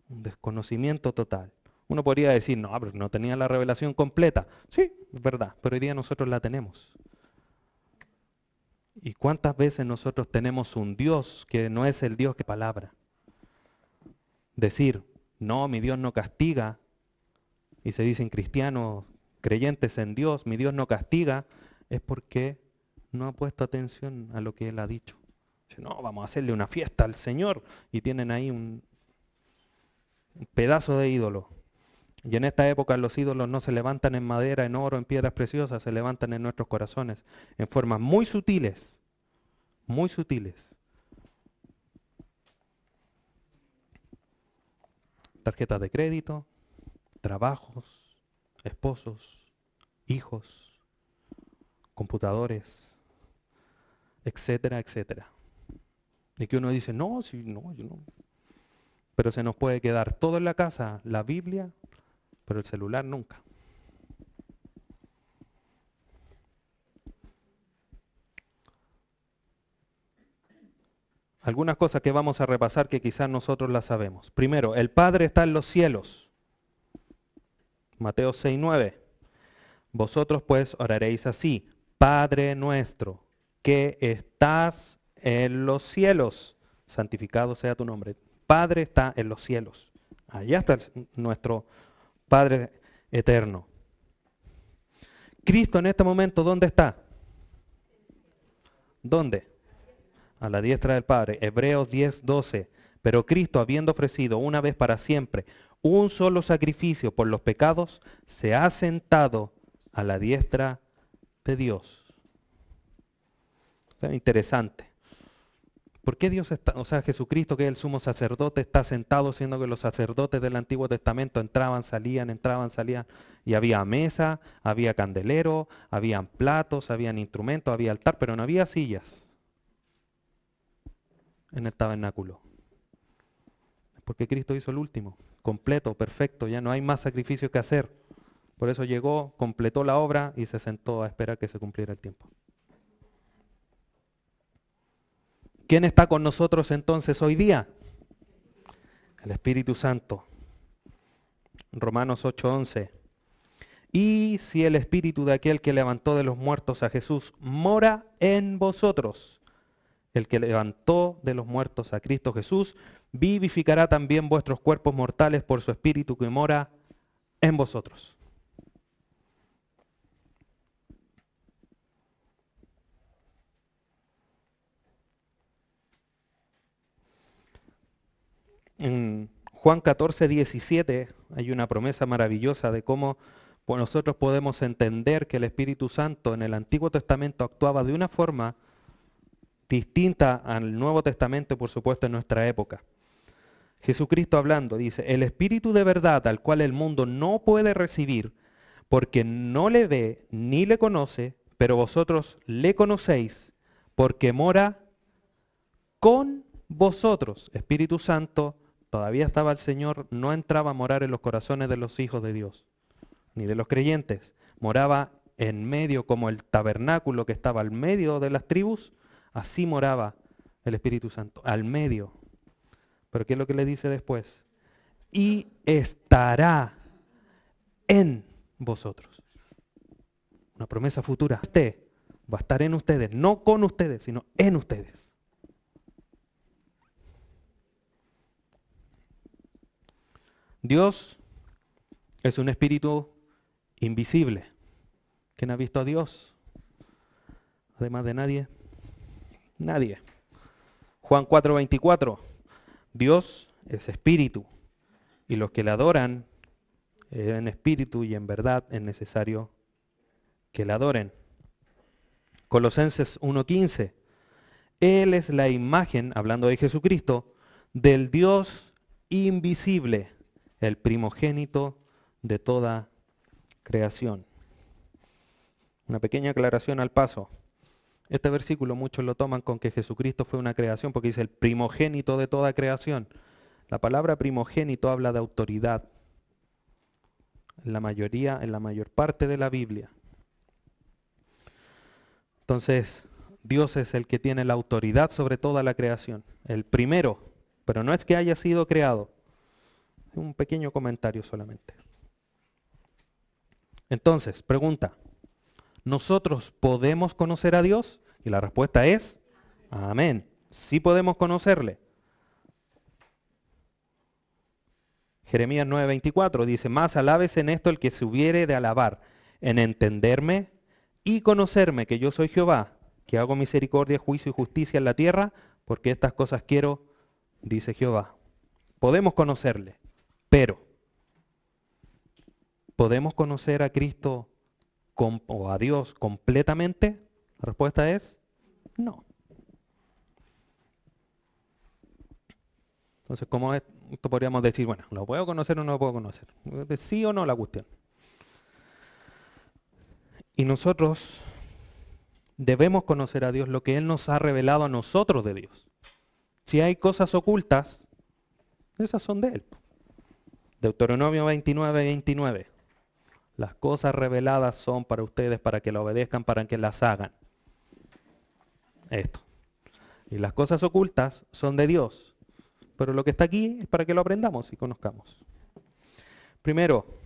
A: Un desconocimiento total. Uno podría decir, no, pero no tenía la revelación completa. Sí, es verdad, pero hoy día nosotros la tenemos. ¿Y cuántas veces nosotros tenemos un Dios que no es el Dios que palabra? Decir, no, mi Dios no castiga, y se dicen cristianos creyentes en Dios, mi Dios no castiga, es porque no ha puesto atención a lo que Él ha dicho. Dice, no, vamos a hacerle una fiesta al Señor, y tienen ahí un pedazo de ídolo. Y en esta época los ídolos no se levantan en madera, en oro, en piedras preciosas, se levantan en nuestros corazones, en formas muy sutiles, muy sutiles. Tarjetas de crédito, trabajos, esposos, hijos, computadores, etcétera, etcétera. Y que uno dice, no, sí, no, yo no. Pero se nos puede quedar todo en la casa, la Biblia, pero el celular nunca. Algunas cosas que vamos a repasar que quizás nosotros las sabemos. Primero, el Padre está en los cielos. Mateo 6:9. Vosotros pues oraréis así, Padre nuestro, que estás en los cielos, santificado sea tu nombre. Padre está en los cielos. Allá está nuestro Padre eterno. Cristo en este momento, ¿dónde está? ¿Dónde? A la diestra del Padre. Hebreos 10:12. Pero Cristo, habiendo ofrecido una vez para siempre un solo sacrificio por los pecados, se ha sentado a la diestra de Dios. Interesante. ¿Por qué Dios está, o sea, Jesucristo, que es el sumo sacerdote, está sentado, siendo que los sacerdotes del Antiguo Testamento entraban, salían, y había mesa, había candelero, habían platos, habían instrumentos, había altar, pero no había sillas en el tabernáculo? Porque Cristo hizo el último, completo, perfecto, ya no hay más sacrificio que hacer. Por eso llegó, completó la obra y se sentó a esperar que se cumpliera el tiempo. ¿Quién está con nosotros entonces hoy día? El Espíritu Santo. Romanos 8:11. Y si el Espíritu de aquel que levantó de los muertos a Jesús mora en vosotros, el que levantó de los muertos a Cristo Jesús, vivificará también vuestros cuerpos mortales por su Espíritu que mora en vosotros. En Juan 14:17 hay una promesa maravillosa de cómo nosotros podemos entender que el Espíritu Santo en el Antiguo Testamento actuaba de una forma distinta al Nuevo Testamento, por supuesto, en nuestra época. Jesucristo hablando dice, el Espíritu de verdad al cual el mundo no puede recibir, porque no le ve ni le conoce, pero vosotros le conocéis, porque mora con vosotros. Espíritu Santo, todavía estaba el Señor, no entraba a morar en los corazones de los hijos de Dios, ni de los creyentes. Moraba en medio, como el tabernáculo que estaba al medio de las tribus, así moraba el Espíritu Santo, al medio. Pero ¿qué es lo que le dice después? Y estará en vosotros. Una promesa futura. Usted va a estar en ustedes, no con ustedes, sino en ustedes. Dios es un espíritu invisible. ¿Quién ha visto a Dios? Además de nadie. Nadie. Juan 4:24. Dios es espíritu y los que le adoran en espíritu y en verdad es necesario que le adoren. Colosenses 1:15. Él es la imagen, hablando de Jesucristo, del Dios invisible, el primogénito de toda creación. Una pequeña aclaración al paso. Este versículo muchos lo toman con que Jesucristo fue una creación, porque dice el primogénito de toda creación. La palabra primogénito habla de autoridad. En la mayor parte de la Biblia. Entonces, Dios es el que tiene la autoridad sobre toda la creación. El primero, pero no es que haya sido creado. Es un pequeño comentario solamente. Entonces, pregunta, ¿nosotros podemos conocer a Dios? Y la respuesta es, amén. Sí podemos conocerle. Jeremías 9:24 dice, más alabes en esto el que se hubiere de alabar, en entenderme y conocerme que yo soy Jehová, que hago misericordia, juicio y justicia en la tierra, porque estas cosas quiero, dice Jehová. Podemos conocerle, pero ¿podemos conocer a Cristo o a Dios completamente? La respuesta es no. Entonces, ¿cómo esto podríamos decir? Bueno, ¿lo puedo conocer o no lo puedo conocer? ¿Sí o no la cuestión? Y nosotros debemos conocer a Dios, lo que Él nos ha revelado a nosotros de Dios. Si hay cosas ocultas, esas son de Él. Deuteronomio 29:29. Las cosas reveladas son para ustedes, para que la obedezcan, para que las hagan. Esto. Y las cosas ocultas son de Dios. Pero lo que está aquí es para que lo aprendamos y conozcamos. Primero,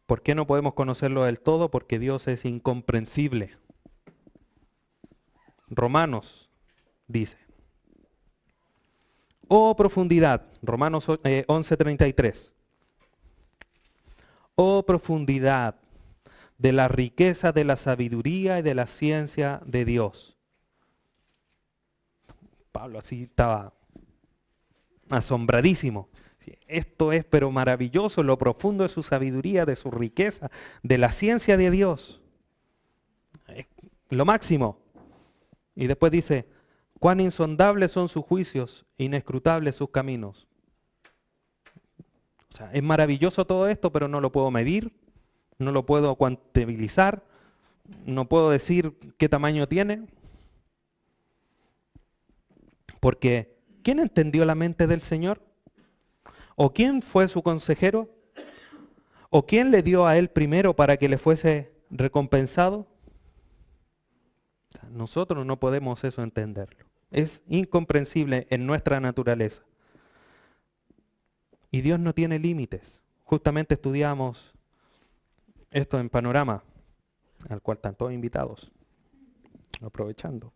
A: ¿por qué no podemos conocerlo del todo? Porque Dios es incomprensible. Romanos dice, oh profundidad, Romanos 11:33, oh profundidad de la riqueza de la sabiduría y de la ciencia de Dios. Pablo así estaba asombradísimo. Esto es pero maravilloso, lo profundo de su sabiduría, de su riqueza, de la ciencia de Dios. Es lo máximo. Y después dice, cuán insondables son sus juicios, inescrutables sus caminos. O sea, es maravilloso todo esto, pero no lo puedo medir, no lo puedo cuantibilizar, no puedo decir qué tamaño tiene. Porque, ¿quién entendió la mente del Señor? ¿O quién fue su consejero? ¿O quién le dio a él primero para que le fuese recompensado? O sea, nosotros no podemos eso entenderlo. Es incomprensible en nuestra naturaleza. Y Dios no tiene límites. Justamente estudiamos esto en Panorama, al cual están todos invitados, aprovechando.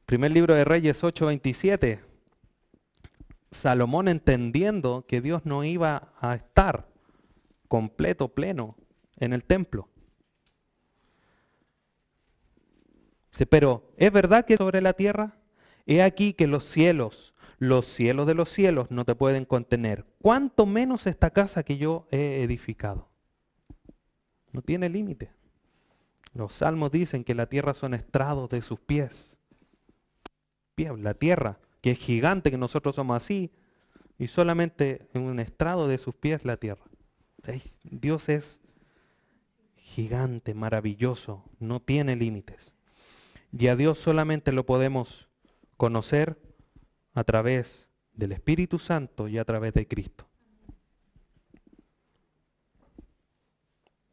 A: Primer libro de Reyes 8:27. Salomón entendiendo que Dios no iba a estar completo, pleno, en el templo. Dice, pero ¿es verdad que sobre la tierra? He aquí que los cielos de los cielos no te pueden contener. ¿Cuánto menos esta casa que yo he edificado? No tiene límite. Los salmos dicen que la tierra son estrados de sus pies. La tierra, que es gigante, que nosotros somos así, y solamente en un estrado de sus pies la tierra. Dios es gigante, maravilloso, no tiene límites. Y a Dios solamente lo podemos conocer a través del Espíritu Santo y a través de Cristo.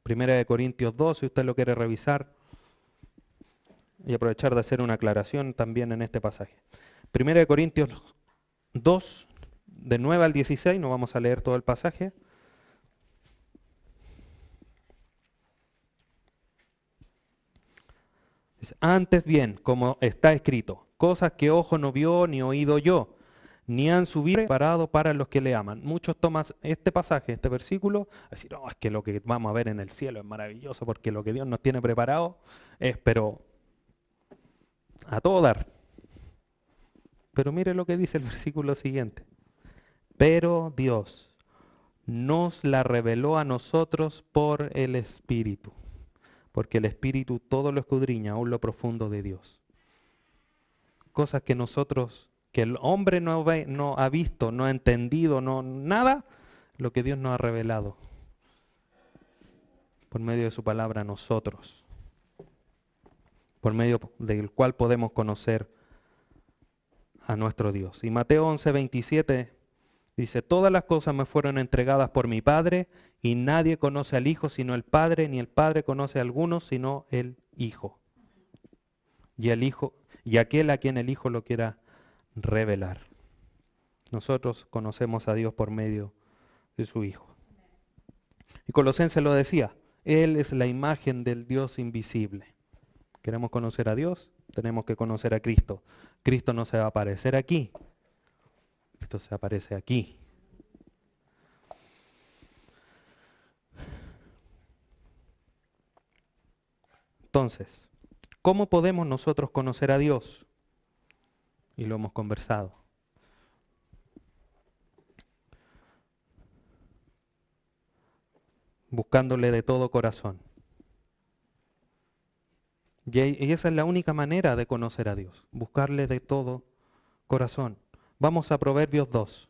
A: Primera de Corintios 2, si usted lo quiere revisar, y aprovechar de hacer una aclaración también en este pasaje. Primera de Corintios 2, de 9 al 16, no vamos a leer todo el pasaje. Antes bien, como está escrito, cosas que ojo no vio ni oído yo, ni han subido preparado para los que le aman. Muchos toman este pasaje, este versículo, a decir, oh, es que lo que vamos a ver en el cielo es maravilloso, porque lo que Dios nos tiene preparado es, pero a todo dar. Pero mire lo que dice el versículo siguiente. Pero Dios nos la reveló a nosotros por el Espíritu, porque el Espíritu todo lo escudriña, aún lo profundo de Dios. Cosas que nosotros, que el hombre no ve, no ha visto, no ha entendido, no nada, lo que Dios nos ha revelado por medio de su palabra a nosotros. por medio del cual podemos conocer a nuestro Dios. Y Mateo 11:27 dice, todas las cosas me fueron entregadas por mi Padre, y nadie conoce al Hijo sino el Padre, ni el Padre conoce a alguno sino el Hijo. Y aquel a quien el Hijo lo quiera revelar. Nosotros conocemos a Dios por medio de su Hijo. Y Colosenses lo decía, Él es la imagen del Dios invisible. Queremos conocer a Dios, tenemos que conocer a Cristo. Cristo no se va a aparecer aquí, Cristo se aparece aquí. Entonces, ¿cómo podemos nosotros conocer a Dios? Y lo hemos conversado. Buscándole de todo corazón. Y esa es la única manera de conocer a Dios, buscarle de todo corazón. Vamos a Proverbios 2.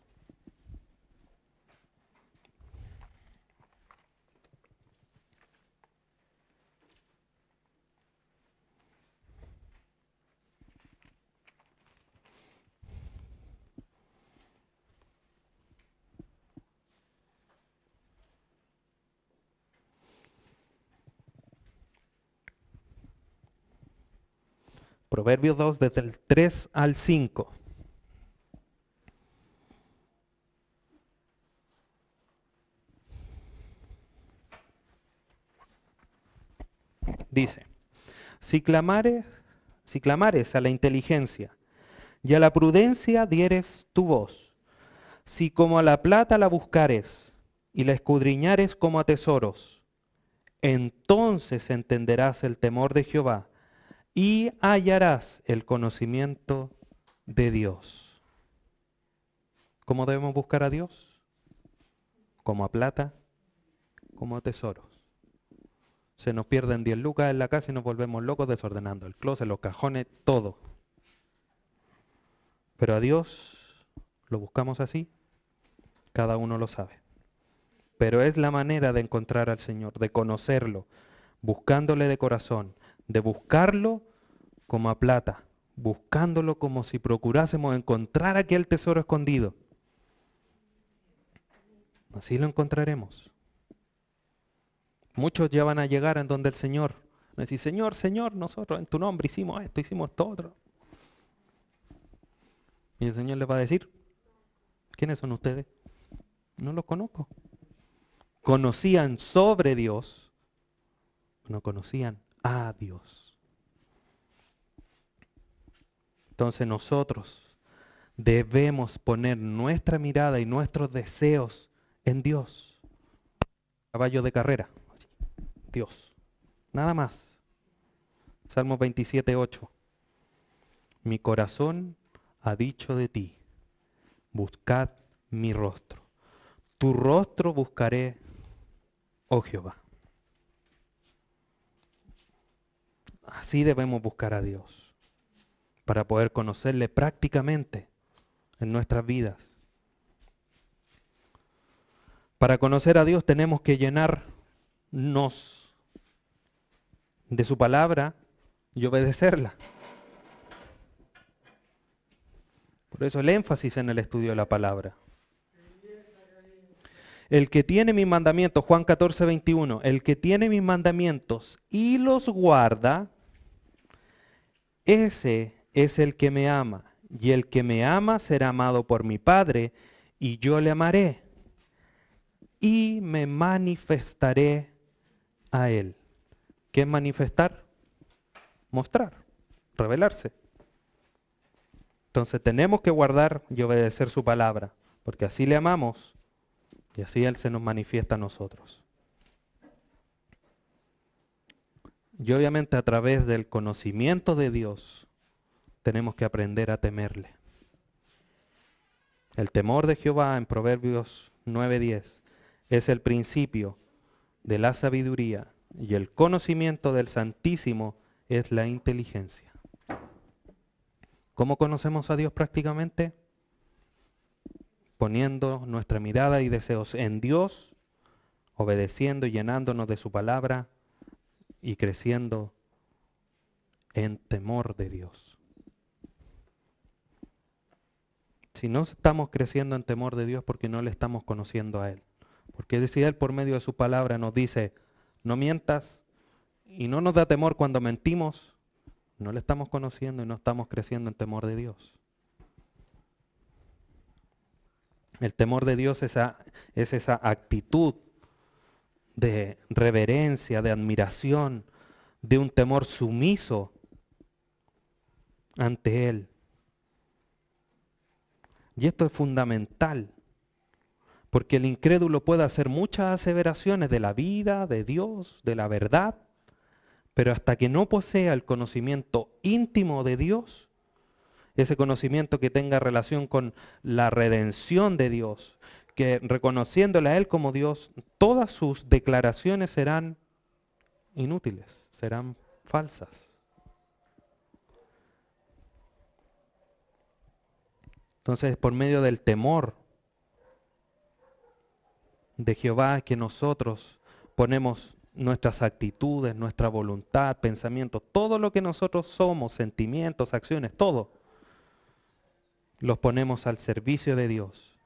A: Proverbios 2 desde el 3 al 5. Dice, si clamares a la inteligencia y a la prudencia dieres tu voz, si como a la plata la buscares y la escudriñares como a tesoros, entonces entenderás el temor de Jehová y hallarás el conocimiento de Dios. ¿Cómo debemos buscar a Dios? Como a plata, como a tesoros. Se nos pierden 10 lucas en la casa y nos volvemos locos desordenando el closet, los cajones, todo. Pero a Dios lo buscamos así, cada uno lo sabe. Pero es la manera de encontrar al Señor, de conocerlo, buscándole de corazón, de buscarlo como a plata, buscándolo como si procurásemos encontrar aquel tesoro escondido. Así lo encontraremos. Muchos ya van a llegar en donde el Señor. Van a decir, Señor, Señor, nosotros en tu nombre hicimos esto, hicimos esto otro. Y el Señor les va a decir, ¿quiénes son ustedes? No los conozco. Conocían sobre Dios, no conocían a Dios. Entonces nosotros debemos poner nuestra mirada y nuestros deseos en Dios. Caballo de carrera, Dios. Nada más. Salmos 27:8. Mi corazón ha dicho de ti, buscad mi rostro. Tu rostro buscaré, oh Jehová. Así debemos buscar a Dios, para poder conocerle prácticamente en nuestras vidas. Para conocer a Dios tenemos que llenarnos de su palabra y obedecerla. Por eso el énfasis en el estudio de la palabra. El que tiene mis mandamientos, Juan 14:21, el que tiene mis mandamientos y los guarda, ese es el que me ama. Y el que me ama será amado por mi Padre, y yo le amaré. Y me manifestaré a él. ¿Qué es manifestar? Mostrar, revelarse. Entonces tenemos que guardar y obedecer su palabra, porque así le amamos y así Él se nos manifiesta a nosotros. Y obviamente a través del conocimiento de Dios tenemos que aprender a temerle. El temor de Jehová en Proverbios 9:10 es el principio de la sabiduría y el conocimiento del Santísimo es la inteligencia. ¿Cómo conocemos a Dios prácticamente? Poniendo nuestra mirada y deseos en Dios, obedeciendo y llenándonos de su palabra y creciendo en temor de Dios. Si no estamos creciendo en temor de Dios porque no le estamos conociendo a Él. Porque si Él por medio de su palabra nos dice, no mientas, y no nos da temor cuando mentimos, no le estamos conociendo y no estamos creciendo en temor de Dios. El temor de Dios es esa actitud de reverencia, de admiración, de un temor sumiso ante Él. Y esto es fundamental, porque el incrédulo puede hacer muchas aseveraciones de la vida, de Dios, de la verdad, pero hasta que no posea el conocimiento íntimo de Dios, ese conocimiento que tenga relación con la redención de Dios, que reconociéndole a Él como Dios, todas sus declaraciones serán inútiles, serán falsas. Entonces, por medio del temor de Jehová que nosotros ponemos nuestras actitudes, nuestra voluntad, pensamientos, todo lo que nosotros somos, sentimientos, acciones, todo, los ponemos al servicio de Dios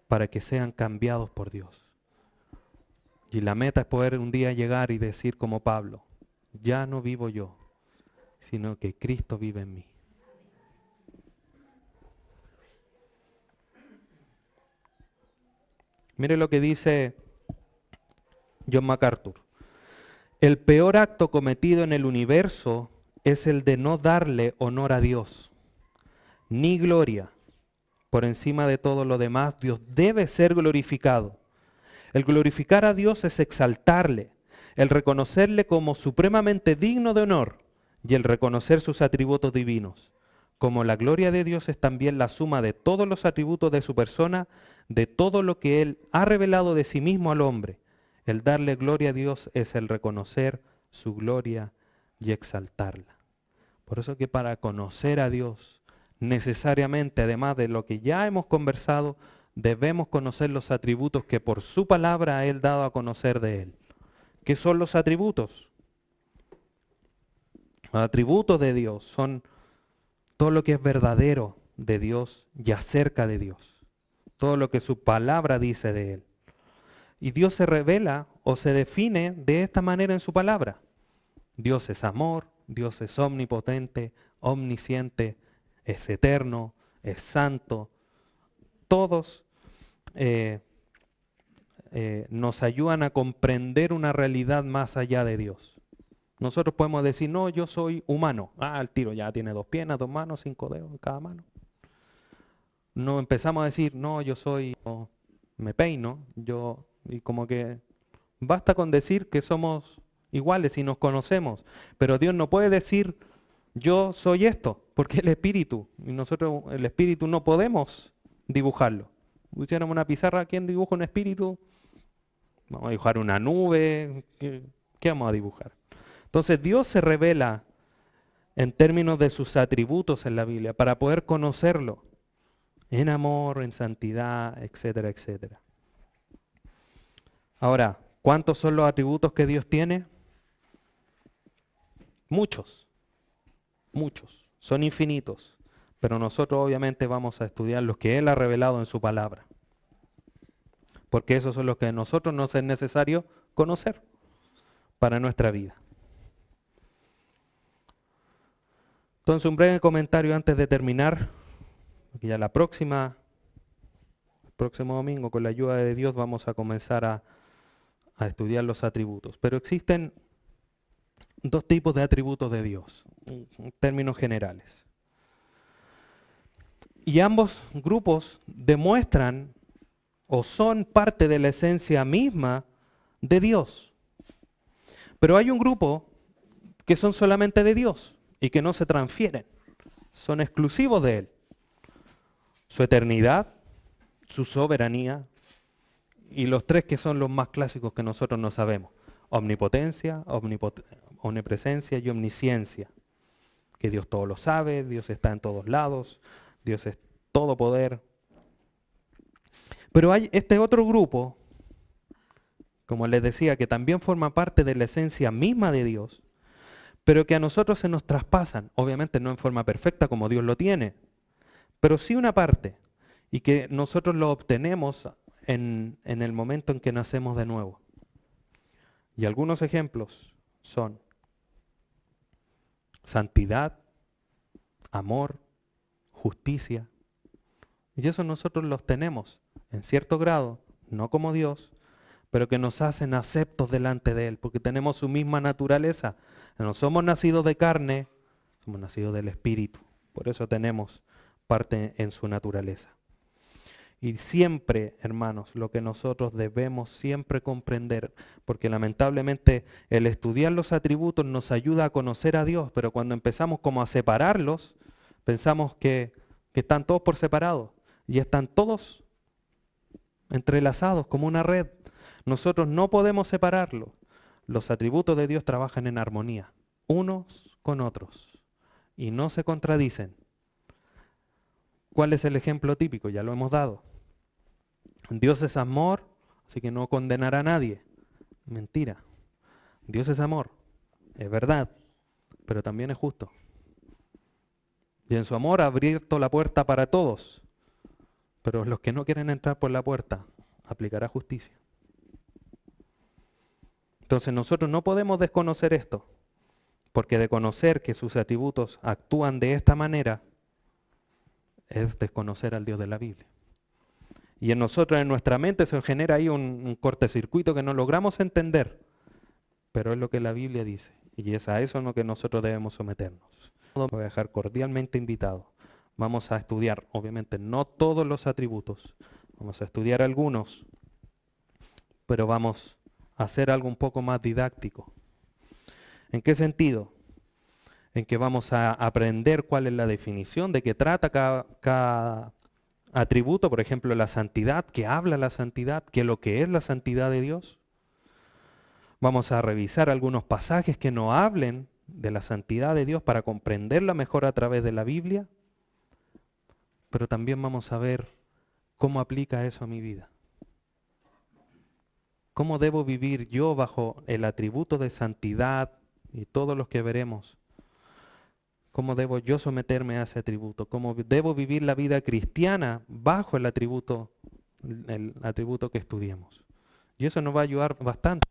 A: para que sean cambiados por Dios. Y la meta es poder un día llegar y decir como Pablo, ya no vivo yo, sino que Cristo vive en mí. Mire lo que dice John MacArthur. El peor acto cometido en el universo es el de no darle honor a Dios, ni gloria. Por encima de todo lo demás, Dios debe ser glorificado. El glorificar a Dios es exaltarle, el reconocerle como supremamente digno de honor y el reconocer sus atributos divinos. Como la gloria de Dios es también la suma de todos los atributos de su persona, de todo lo que Él ha revelado de sí mismo al hombre. El darle gloria a Dios es el reconocer su gloria y exaltarla. Por eso que para conocer a Dios, necesariamente, además de lo que ya hemos conversado, debemos conocer los atributos que por su palabra ha Él dado a conocer de Él. ¿Qué son los atributos? Los atributos de Dios son todo lo que es verdadero de Dios y acerca de Dios. Todo lo que su palabra dice de Él. Y Dios se revela o se define de esta manera en su palabra. Dios es amor, Dios es omnipotente, omnisciente, es eterno, es santo. Todos nos ayudan a comprender una realidad más allá de Dios. Nosotros podemos decir, no, yo soy humano. Ah, el tiro ya tiene 2 piernas, 2 manos, 5 dedos en cada mano. No empezamos a decir, no, yo soy, me peino, y como que basta con decir que somos iguales y nos conocemos. Pero Dios no puede decir, yo soy esto, porque es el espíritu. Y nosotros, el espíritu, no podemos dibujarlo. Si pusiéramos una pizarra, ¿quién dibuja un espíritu? Vamos a dibujar una nube. ¿Qué vamos a dibujar? Entonces Dios se revela en términos de sus atributos en la Biblia para poder conocerlo en amor, en santidad, etcétera, etcétera. Ahora, ¿cuántos son los atributos que Dios tiene? Muchos, muchos, son infinitos, pero nosotros obviamente vamos a estudiar los que Él ha revelado en su palabra, porque esos son los que a nosotros nos es necesario conocer para nuestra vida. Entonces, un breve comentario antes de terminar, porque ya el próximo domingo, con la ayuda de Dios, vamos a comenzar a estudiar los atributos. Pero existen 2 tipos de atributos de Dios, en términos generales. Y ambos grupos demuestran o son parte de la esencia misma de Dios. Pero hay un grupo que son solamente de Dios y que no se transfieren. Son exclusivos de Él. Su eternidad, su soberanía y los 3 que son los más clásicos que nosotros no sabemos. Omnipotencia, omnipresencia y omnisciencia. Que Dios todo lo sabe, Dios está en todos lados, Dios es todo poder. Pero hay este otro grupo, como les decía, que también forma parte de la esencia misma de Dios, pero que a nosotros se nos traspasan, obviamente no en forma perfecta como Dios lo tiene, pero sí una parte, y que nosotros lo obtenemos en el momento en que nacemos de nuevo. Y algunos ejemplos son santidad, amor, justicia. Y eso nosotros los tenemos en cierto grado, no como Dios, pero que nos hacen aceptos delante de Él, porque tenemos su misma naturaleza. No somos nacidos de carne, somos nacidos del Espíritu. Por eso tenemos parte en su naturaleza. Y siempre, hermanos, lo que nosotros debemos siempre comprender, porque lamentablemente el estudiar los atributos nos ayuda a conocer a Dios, pero cuando empezamos como a separarlos, pensamos que están todos por separado y están todos entrelazados como una red. Nosotros no podemos separarlos. Los atributos de Dios trabajan en armonía, unos con otros, y no se contradicen. ¿Cuál es el ejemplo típico? Ya lo hemos dado. Dios es amor, así que no condenará a nadie. Mentira. Dios es amor, es verdad, pero también es justo. Y en su amor ha abierto la puerta para todos, pero los que no quieren entrar por la puerta, aplicará justicia. Entonces nosotros no podemos desconocer esto, porque de conocer que sus atributos actúan de esta manera, es desconocer al Dios de la Biblia. Y en nosotros, en nuestra mente, se genera ahí un cortocircuito que no logramos entender, pero es lo que la Biblia dice, y es a eso en lo que nosotros debemos someternos. Voy a dejar cordialmente invitado. Vamos a estudiar, obviamente, no todos los atributos, vamos a estudiar algunos, pero vamos a hacer algo un poco más didáctico. ¿En qué sentido? En que vamos a aprender cuál es la definición de qué trata cada atributo, por ejemplo, la santidad, qué habla la santidad, qué es lo que es la santidad de Dios. Vamos a revisar algunos pasajes que nos hablen de la santidad de Dios para comprenderla mejor a través de la Biblia, pero también vamos a ver cómo aplica eso a mi vida. ¿Cómo debo vivir yo bajo el atributo de santidad y todos los que veremos? ¿Cómo debo yo someterme a ese atributo? ¿Cómo debo vivir la vida cristiana bajo el atributo que estudiemos? Y eso nos va a ayudar bastante.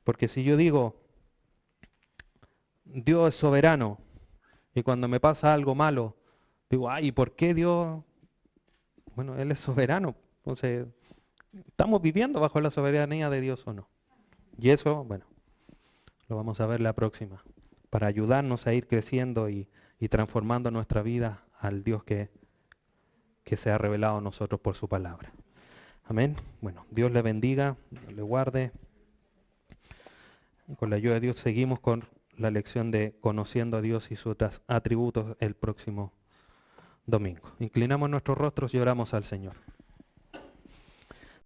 A: Porque si yo digo, Dios es soberano, y cuando me pasa algo malo, digo, ay, ¿por qué Dios? Bueno, Él es soberano. Entonces, ¿estamos viviendo bajo la soberanía de Dios o no? Y eso, bueno, lo vamos a ver la próxima, para ayudarnos a ir creciendo y transformando nuestra vida al Dios que se ha revelado a nosotros por su palabra. Amén. Bueno, Dios le bendiga, le guarde. Con la ayuda de Dios seguimos con la lección de conociendo a Dios y sus atributos el próximo domingo. Inclinamos nuestros rostros y oramos al Señor.